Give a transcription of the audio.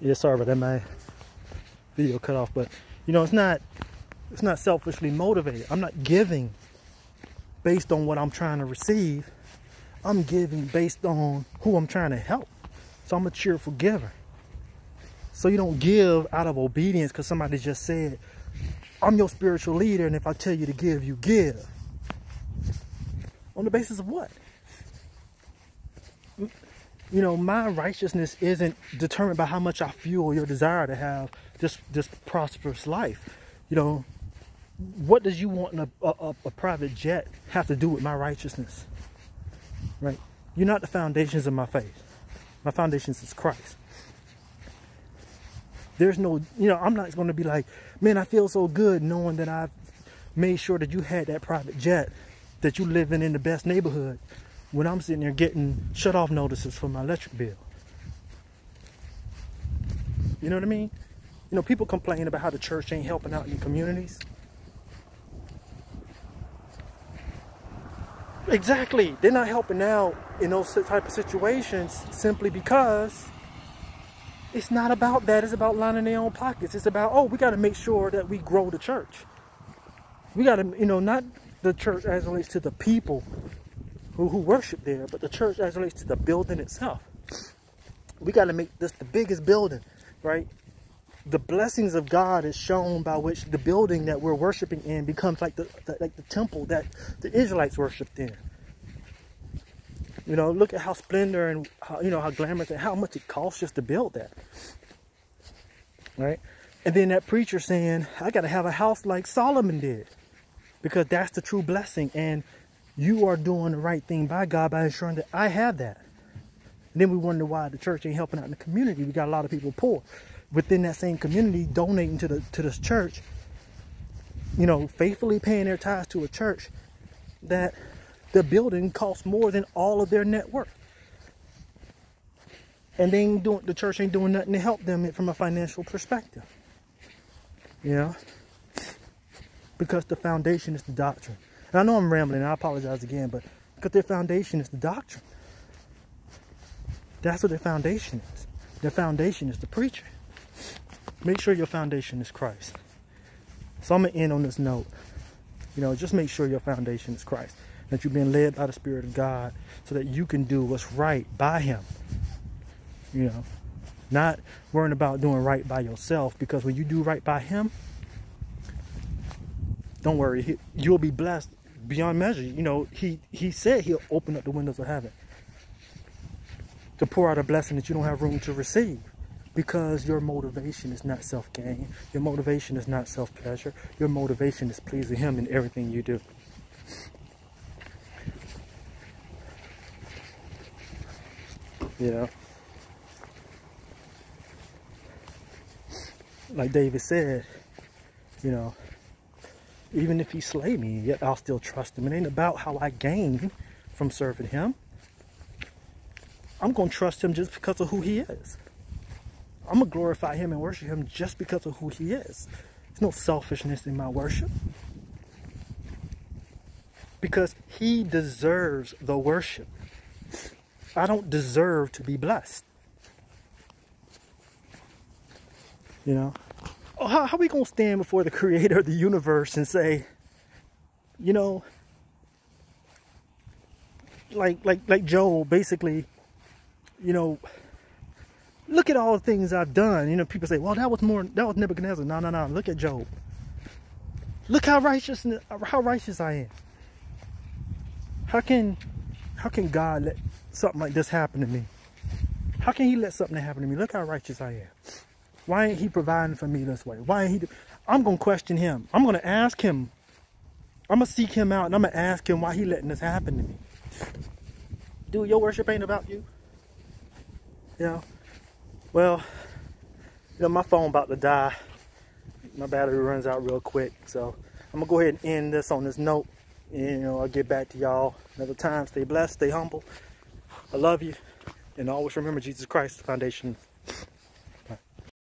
Yeah, sorry about that, my video cut off, but you know, it's not selfishly motivated. I'm not giving based on what I'm trying to receive. I'm giving based on who I'm trying to help. So I'm a cheerful giver. So you don't give out of obedience because somebody just said, I'm your spiritual leader, and if I tell you to give, you give. On the basis of what? You know, my righteousness isn't determined by how much I fuel your desire to have this prosperous life. You know, what does you want in a private jet have to do with my righteousness? Right? You're not the foundations of my faith. My foundations is Christ. There's no, you know, I'm not going to be like, man, I feel so good knowing that I've made sure that you had that private jet, that you living in the best neighborhood, when I'm sitting there getting shut-off notices for my electric bill. You know what I mean? You know, people complain about how the church ain't helping out in communities. Exactly. They're not helping out in those type of situations simply because it's not about that. It's about lining their own pockets. It's about, oh, we got to make sure that we grow the church. We got to, you know, not the church as it relates to the people who worship there, but the church as it relates to the building itself. We got to make this the biggest building, right? The blessings of God is shown by which the building that we're worshiping in becomes like the temple that the Israelites worshiped in. You know, look at how splendor and how, you know, how glamorous and how much it costs just to build that. Right? And then that preacher saying, I got to have a house like Solomon did, because that's the true blessing. And you are doing the right thing by God by ensuring that I have that. And then we wonder why the church ain't helping out in the community. We got a lot of people poor within that same community donating to this church, you know, faithfully paying their tithes to a church that the building costs more than all of their net worth. And they ain't doing, the church ain't doing nothing to help them from a financial perspective. You know? Because the foundation is the doctrine. And I know I'm rambling, and I apologize again, but because their foundation is the doctrine. That's what their foundation is. Their foundation is the preacher. Make sure your foundation is Christ. So I'm going to end on this note. You know, just make sure your foundation is Christ. That you've been led by the Spirit of God so that you can do what's right by Him. You know, not worrying about doing right by yourself, because when you do right by Him, don't worry, you'll be blessed beyond measure. You know, he said He'll open up the windows of heaven to pour out a blessing that you don't have room to receive, because your motivation is not self-gain. Your motivation is not self-pleasure. Your motivation is pleasing Him in everything you do. You know, like David said, you know, even if He slay me, yet I'll still trust Him. It ain't about how I gain from serving Him. I'm going to trust Him just because of who He is. I'm going to glorify Him and worship Him just because of who He is. There's no selfishness in my worship, because He deserves the worship. I don't deserve to be blessed. You know, how are we going to stand before the Creator of the universe and say, you know, like Job, basically, you know, look at all the things I've done. You know, people say, well, that was Nebuchadnezzar. No. Look at Job. Look how righteous I am. How can God let something like this happen to me? How can He let something happen to me? Look how righteous I am. Why ain't He providing for me this way? Why ain't He? I'm going to question Him. I'm going to ask Him. I'm going to seek Him out, and I'm going to ask Him why He letting this happen to me. Dude, your worship ain't about you. You know? Well, you know, my phone about to die. My battery runs out real quick. So I'm going to go ahead and end this on this note. And, you know, I'll get back to y'all another time. Stay blessed, stay humble. I love you. And always remember, Jesus Christ, the foundation